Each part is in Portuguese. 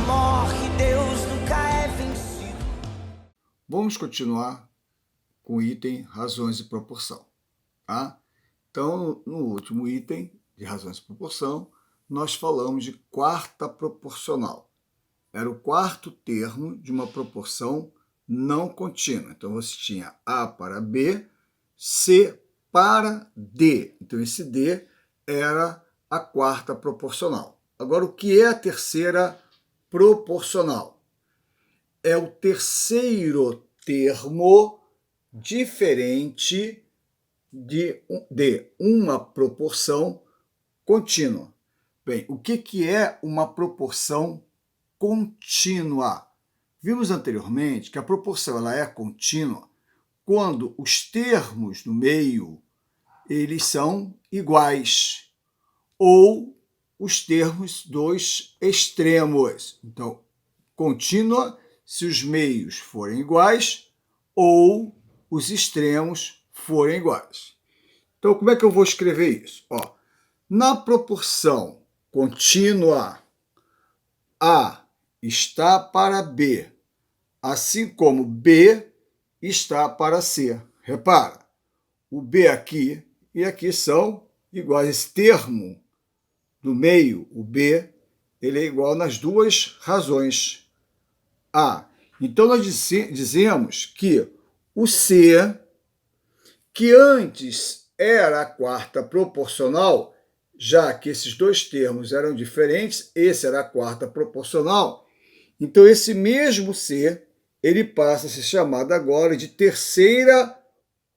morre, Deus nunca é vencido. Vamos continuar com o item razões e proporção, tá? Então, no último item de razões e proporção, nós falamos de quarta proporcional. Era o quarto termo de uma proporção não contínua. Então, você tinha A para B, C para D. Então, esse D era a quarta proporcional. Agora, o que é a terceira proporcional? É o terceiro termo diferente de uma proporção contínua. Bem, o que é uma proporção contínua? Vimos anteriormente que a proporção ela é contínua quando os termos no meio eles são iguais ou os termos dos extremos. Então, contínua se os meios forem iguais ou os extremos forem iguais. Então, como é que eu vou escrever isso? Na proporção contínua, A está para B, assim como B está para C. Repara, o B aqui e aqui são iguais. Esse termo do meio, o B, ele é igual nas duas razões. A. Então, nós dizemos que o C, que antes era a quarta proporcional, já que esses dois termos eram diferentes, esse era a quarta proporcional, então esse mesmo C, ele passa a ser chamado agora de terceira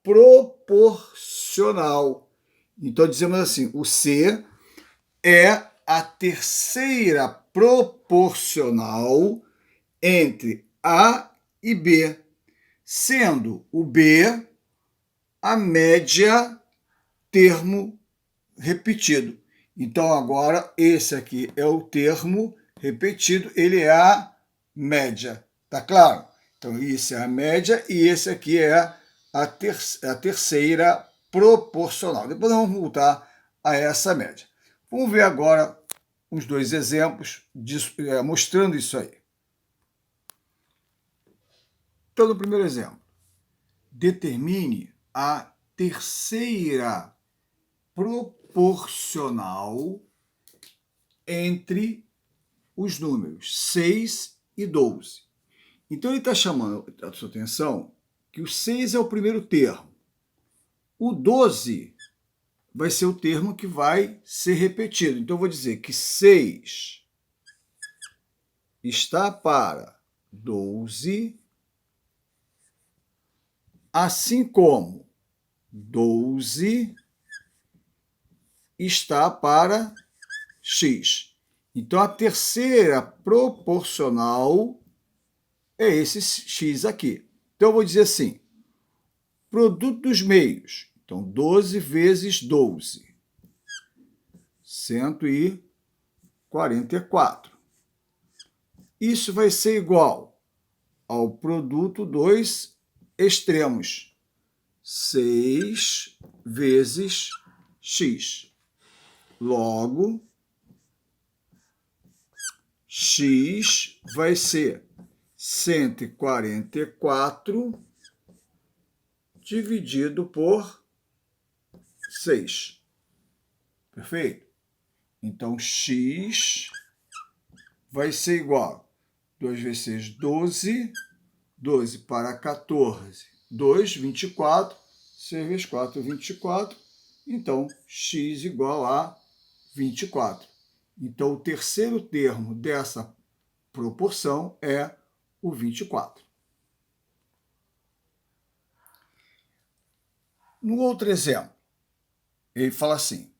proporcional. Então, dizemos assim, o C é a terceira proporcional entre A e B, sendo o B a média termo repetido. Então, agora, esse aqui é o termo repetido, ele é a média. Tá claro? Então, isso é a média e esse aqui é a terceira proporcional. Depois nós vamos voltar a essa média. Vamos ver agora os dois exemplos mostrando isso aí. Então, no primeiro exemplo, determine a terceira proporcional entre os números 6 e 12. Então, ele está chamando a sua atenção que o 6 é o primeiro termo. O 12 vai ser o termo que vai ser repetido. Então, eu vou dizer que 6 está para 12, assim como 12 está para x. Então, a terceira proporcional é esse x aqui. Então, eu vou dizer assim, produto dos meios. Então, 12 vezes 12, 144. Isso vai ser igual ao produto dos extremos, 6 vezes x. Logo, x vai ser 144 dividido por 6. Perfeito? Então, x vai ser igual a 2 vezes 6, 12. 12 para 14, 2, 24. 6 vezes 4, 24. Então, x igual a 24. Então, o terceiro termo dessa proporção é o 24. No outro exemplo, ele fala assim,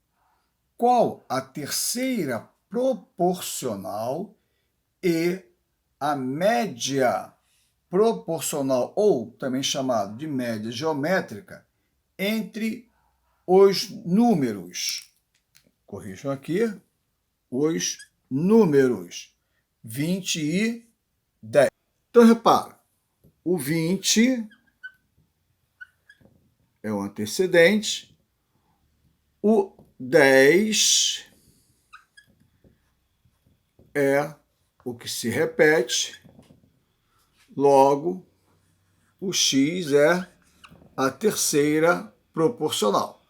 qual a terceira proporcional e a média proporcional, ou também chamado de média geométrica, entre os números. Corrijam aqui, os números 20 e 10. Então, repara, o 20 é o antecedente, o 10 é o que se repete, logo o x é a terceira proporcional.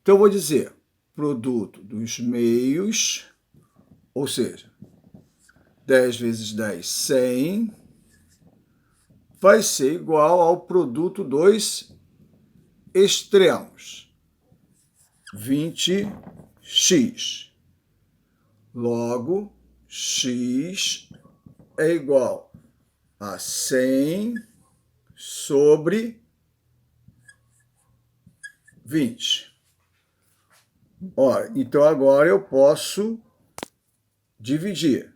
Então, eu vou dizer produto dos meios, ou seja, 10 vezes 10, 100, vai ser igual ao produto dos extremos, 20x. Logo, x é igual a 100 sobre 20. Ora, então agora eu posso dividir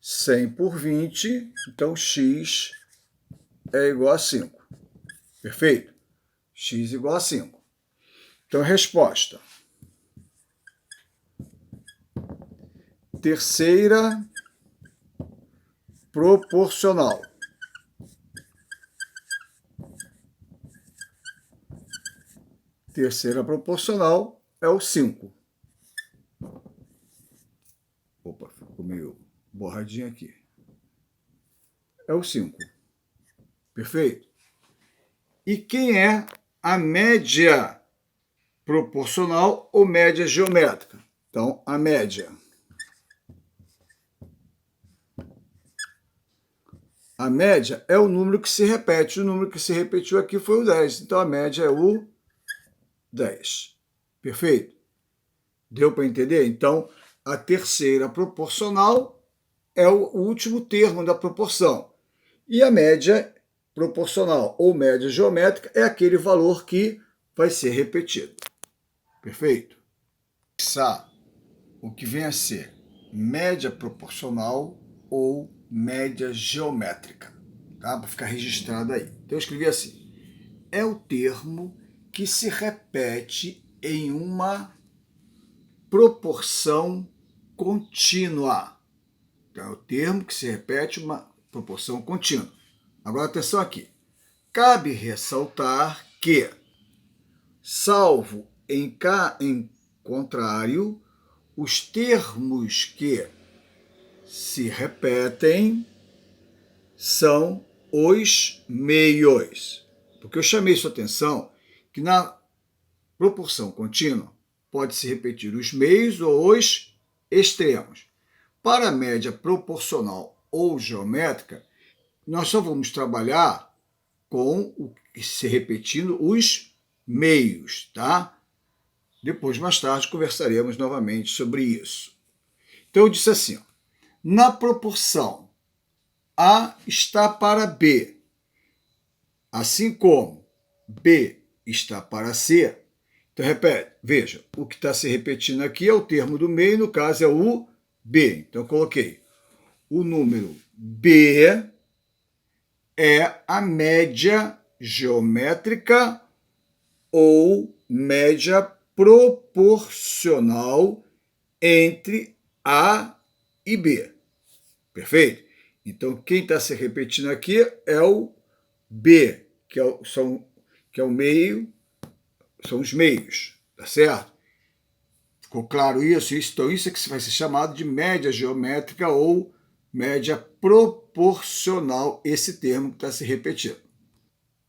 100 por 20, então x é igual a 5. Perfeito? X igual a 5. Então, resposta. Terceira proporcional. Terceira proporcional é o 5. Opa, ficou meio borradinho aqui. É o 5. Perfeito? E quem é a média proporcional ou média geométrica? Então, a média. A média é o número que se repete. O número que se repetiu aqui foi o 10. Então, a média é o 10. Perfeito? Deu para entender? Então, a terceira proporcional é o último termo da proporção. E a média proporcional ou média geométrica é aquele valor que vai ser repetido. Perfeito? O que vem a ser média proporcional ou média geométrica, tá? Para ficar registrado aí. Então eu escrevi assim: é o termo que se repete em uma proporção contínua. Então é o termo que se repete em uma proporção contínua. Agora atenção aqui. Cabe ressaltar que, salvo em contrário, os termos que se repetem são os meios. Porque eu chamei sua atenção que na proporção contínua pode se repetir os meios ou os extremos. Para a média proporcional ou geométrica, nós só vamos trabalhar com o que se repetindo os meios, tá? Depois, mais tarde, conversaremos novamente sobre isso. Então, eu disse assim, ó, na proporção A está para B, assim como B está para C. Então, repete, veja, o que está se repetindo aqui é o termo do meio, no caso é o B. Então, eu coloquei o número B é a média geométrica ou média proporcional entre A e B. Perfeito? Então, quem está se repetindo aqui é o B, que é o meio, são os meios, tá certo? Ficou claro isso? Então, isso é que vai ser chamado de média geométrica ou média proporcional, esse termo que está se repetindo.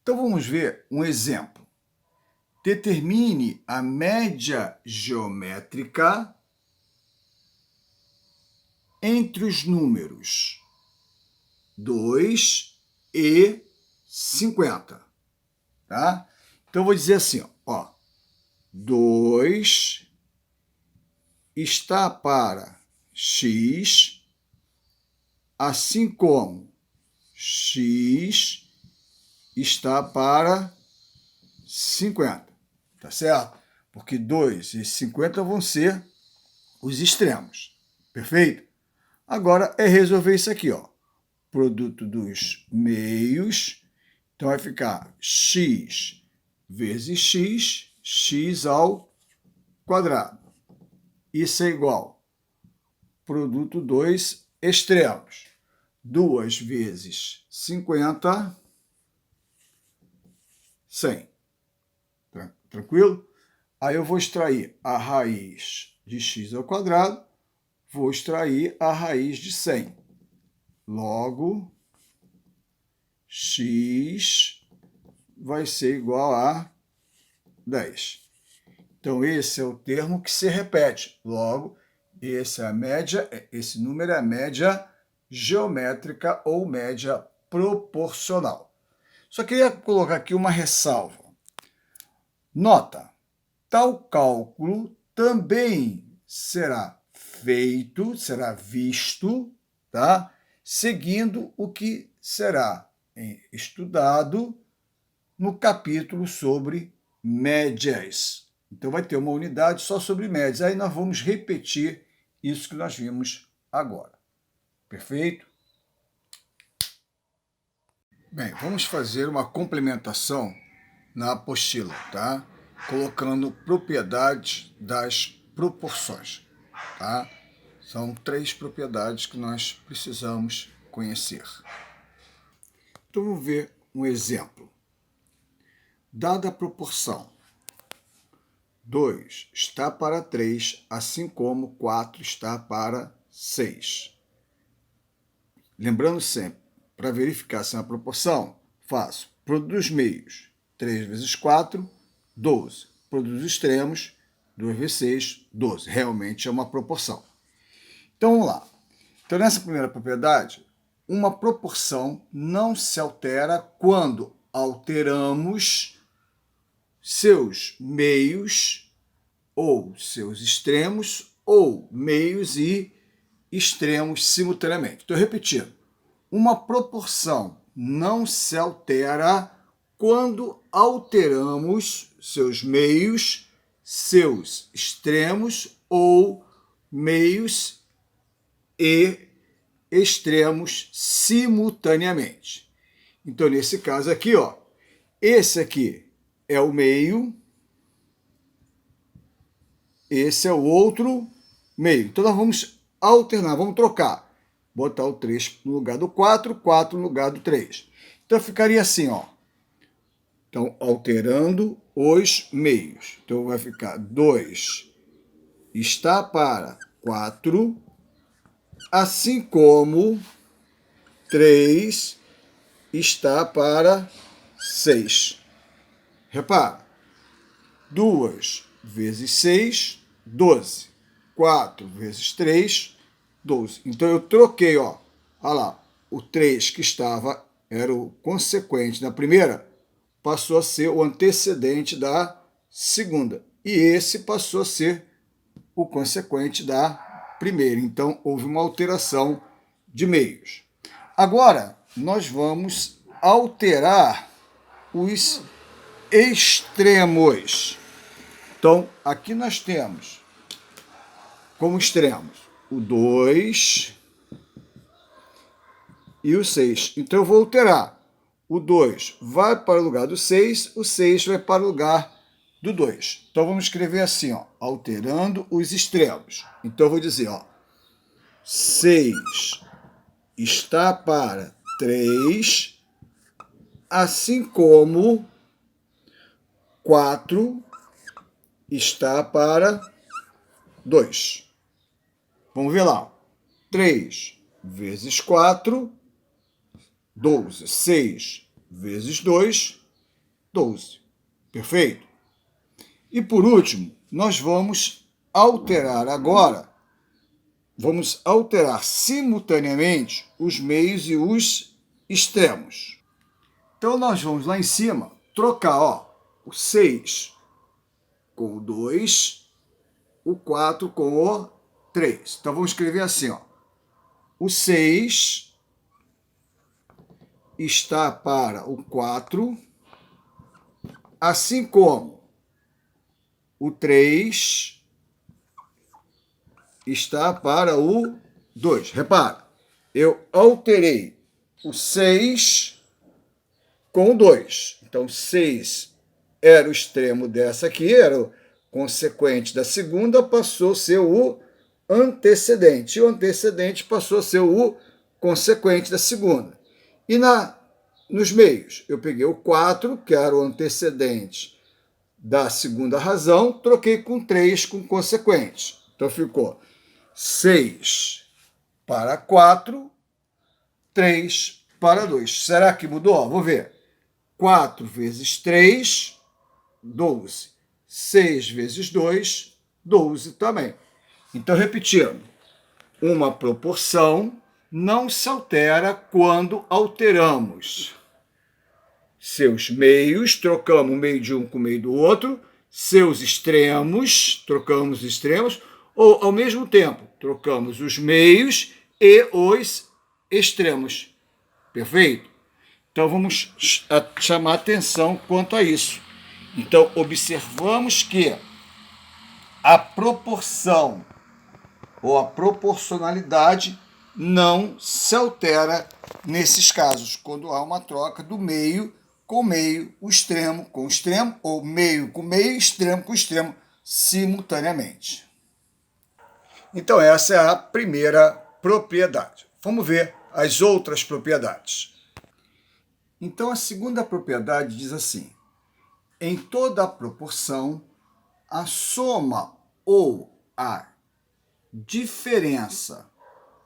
Então, vamos ver um exemplo. Determine a média geométrica entre os números 2 e 50. Tá? Então, eu vou dizer assim, ó, 2 está para x, assim como x está para 50, tá certo? Porque 2 e 50 vão ser os extremos, perfeito? Agora é resolver isso aqui, ó. Produto dos meios, então vai ficar x vezes x, x ao quadrado. Isso é igual produto dos extremos. 2 vezes 50, 100. Tranquilo? Aí eu vou extrair a raiz de x ao quadrado, vou extrair a raiz de 100. Logo, x vai ser igual a 10. Então, esse é o termo que se repete. Logo, esse número é a média geométrica ou média proporcional. Só queria colocar aqui uma ressalva. Nota, tal cálculo também será feito, será visto, tá? Seguindo o que será estudado no capítulo sobre médias. Então, vai ter uma unidade só sobre médias. Aí nós vamos repetir isso que nós vimos agora. Perfeito? Bem, vamos fazer uma complementação na apostila, tá? Colocando propriedades das proporções, tá? São 3 propriedades que nós precisamos conhecer. Então, vamos ver um exemplo. Dada a proporção 2 está para 3, assim como 4 está para 6. Lembrando sempre, para verificar se é uma proporção, faço produto dos meios, 3 vezes 4, 12. Produto dos extremos, 2 vezes 6, 12. Realmente é uma proporção. Então, vamos lá. Então, nessa primeira propriedade, uma proporção não se altera quando alteramos seus meios ou seus extremos ou meios e extremos simultaneamente. Estou repetindo. Uma proporção não se altera quando alteramos seus meios, seus extremos ou meios e extremos simultaneamente. Então, nesse caso aqui, ó, esse aqui é o meio, esse é o outro meio. Então, nós vamos alternar, vamos trocar. Botar o 3 no lugar do 4, 4 no lugar do 3. Então, ficaria assim, ó. Então, alterando os meios. Então, vai ficar 2 está para 4, assim como 3 está para 6. Repara, 2 vezes 6, 12. 4 vezes 3, 12. Então, eu troquei, ó. Olha lá, o 3 que estava, era o consequente da primeira, passou a ser o antecedente da segunda. E esse passou a ser o consequente da primeira. Então, houve uma alteração de meios. Agora, nós vamos alterar os extremos. Então, aqui nós temos como extremos o 2 e o 6. Então, eu vou alterar. O 2 vai para o lugar do 6, o 6 vai para o lugar do 2. Então, vamos escrever assim, ó, alterando os extremos. Então, eu vou dizer, ó, 6 está para 3, assim como 4 está para 2. Vamos ver lá. 3 vezes 4, 12. 6 vezes 2, 12. Perfeito? E por último, nós vamos alterar agora, vamos alterar simultaneamente os meios e os extremos. Então, nós vamos lá em cima trocar, ó, o 6 com o 2, o 4 com o 3. Então, vamos escrever assim, ó. O 6 está para o 4, assim como o 3 está para o 2. Repara, eu alterei o 6 com o 2. Então, 6 era o extremo dessa aqui, era o consequente da segunda, passou a ser o antecedente. E o antecedente passou a ser o consequente da segunda. E nos meios, eu peguei o 4, que era o antecedente da segunda razão, troquei com 3 com consequente. Então, ficou 6 para 4, 3 para 2. Será que mudou? Vou ver. 4 vezes 3, 12. 6 vezes 2, 12 também. Então, repetindo, uma proporção não se altera quando alteramos seus meios, trocamos o meio de um com o meio do outro, seus extremos, trocamos os extremos, ou, ao mesmo tempo, trocamos os meios e os extremos. Perfeito? Então, vamos chamar atenção quanto a isso. Então, observamos que a proporção ou a proporcionalidade não se altera nesses casos, quando há uma troca do meio com meio, o extremo com o extremo, ou meio com meio, extremo com extremo, simultaneamente. Então, essa é a primeira propriedade. Vamos ver as outras propriedades. Então, a segunda propriedade diz assim: em toda proporção, a soma ou a diferença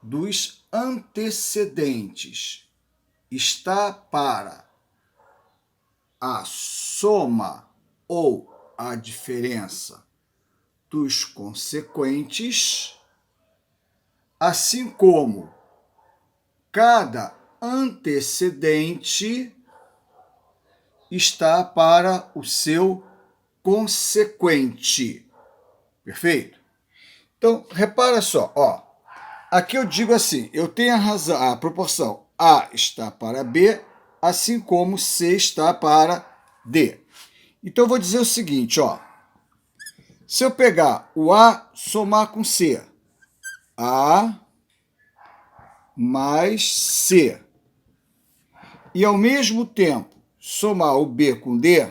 dos antecedentes está para a soma ou a diferença dos consequentes, assim como cada antecedente está para o seu consequente. Perfeito? Então, repara só, ó. Aqui eu digo assim, eu tenho a proporção A está para B, assim como C está para D. Então, eu vou dizer o seguinte, ó. Se eu pegar o A somar com C, A mais C, e ao mesmo tempo somar o B com D,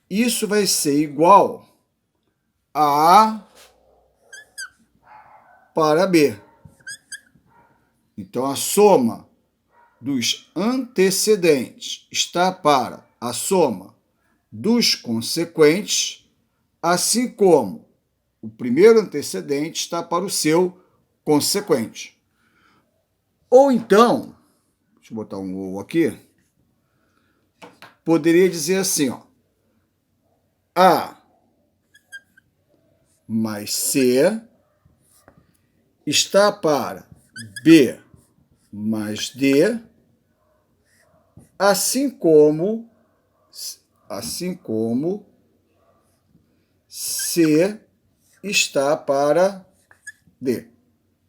isso vai ser igual a A para B. Então, a soma dos antecedentes está para a soma dos consequentes, assim como o primeiro antecedente está para o seu consequente. Ou então, deixa eu botar um ou aqui, poderia dizer assim, ó, A mais C está para B mais D, assim como C está para D.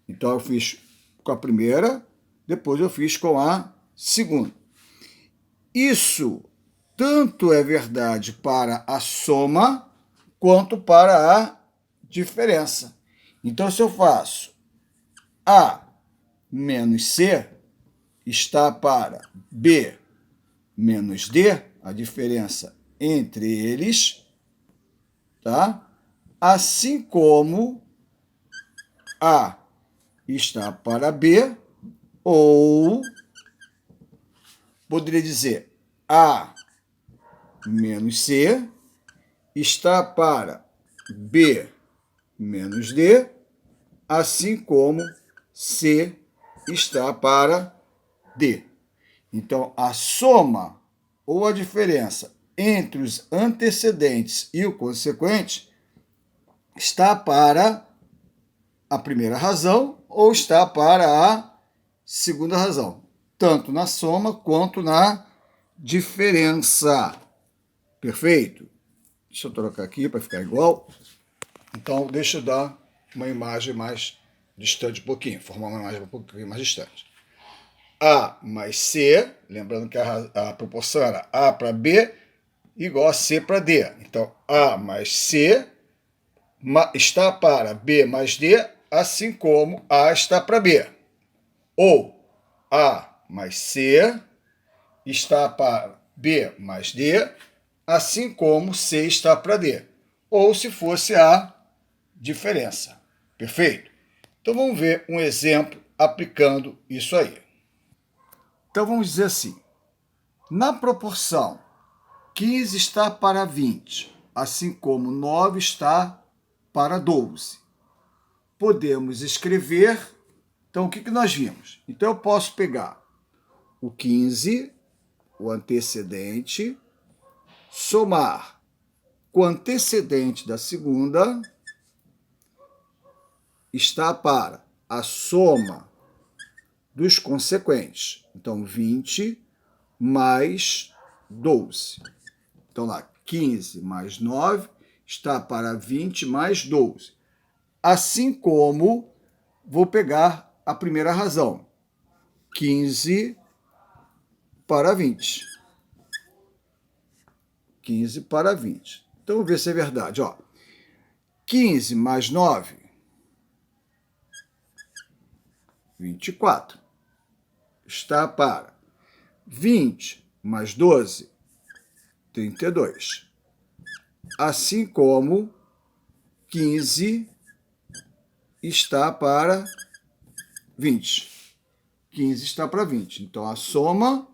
Então, eu fiz com a primeira, depois eu fiz com a segunda. Isso tanto é verdade para a soma, quanto para a diferença. Então, se eu faço A menos C está para B menos D, a diferença entre eles, tá? Assim como A está para B, ou poderia dizer A menos C está para B menos D, assim como C está para D. Então, a soma ou a diferença entre os antecedentes e o consequente está para a primeira razão ou está para a segunda razão, tanto na soma quanto na diferença. Perfeito? Deixa eu trocar aqui para ficar igual. Então, deixa eu dar uma imagem mais distante um pouquinho, formar uma imagem um pouquinho mais distante. A mais C, lembrando que a proporção era A para B igual a C para D. Então, A mais C está para B mais D, assim como A está para B. Ou A mais C está para B mais D, assim como C está para D. Ou se fosse a diferença. Perfeito? Então, vamos ver um exemplo aplicando isso aí. Então, vamos dizer assim, na proporção 15 está para 20, assim como 9 está para 12. Podemos escrever, então o que nós vimos? Então eu posso pegar o 15, o antecedente, somar com o antecedente da segunda, está para a soma dos consequentes. Então, 20 mais 12. Então, lá, 15 mais 9 está para 20 mais 12. Assim como vou pegar a primeira razão, 15 para 20. 15 para 20. Então, vamos ver se é verdade. 15 mais 9, 24. Está para 20 mais 12, 32. Assim como 15 está para 20. 15 está para 20. Então, a soma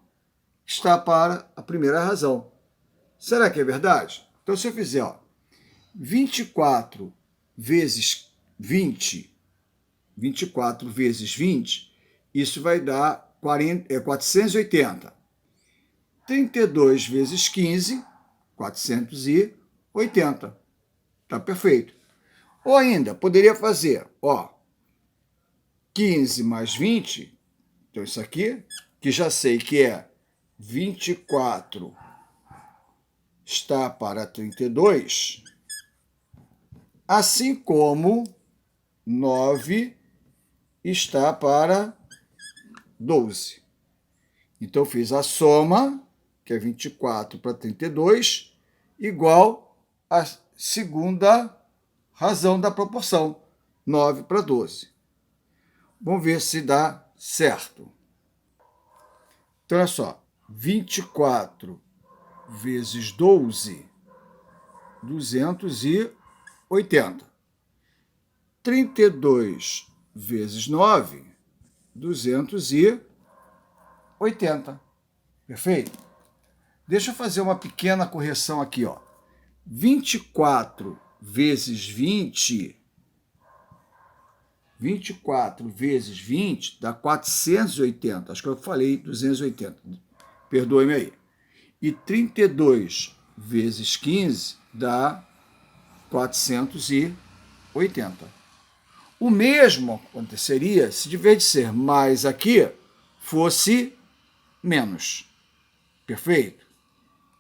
está para a primeira razão. Será que é verdade? Então, se eu fizer 24 vezes 20, 24 vezes 20, isso vai dar 480. 32 vezes 15, 480. Está perfeito. Ou ainda, poderia fazer, 15 mais 20, então isso aqui, que já sei que é 24 está para 32, assim como 9 está para 12. Então, fiz a soma, que é 24 para 32, igual à segunda razão da proporção, 9 para 12. Vamos ver se dá certo. Então, olha só, 24 vezes 12, 280. 32 vezes 9, 280. Perfeito? Deixa eu fazer uma pequena correção aqui. 24 vezes 20, 24 vezes 20 dá 480. Acho que eu falei 280. Perdoe-me aí. E 32 vezes 15 dá 480. O mesmo aconteceria se, de vez de ser mais aqui, fosse menos. Perfeito?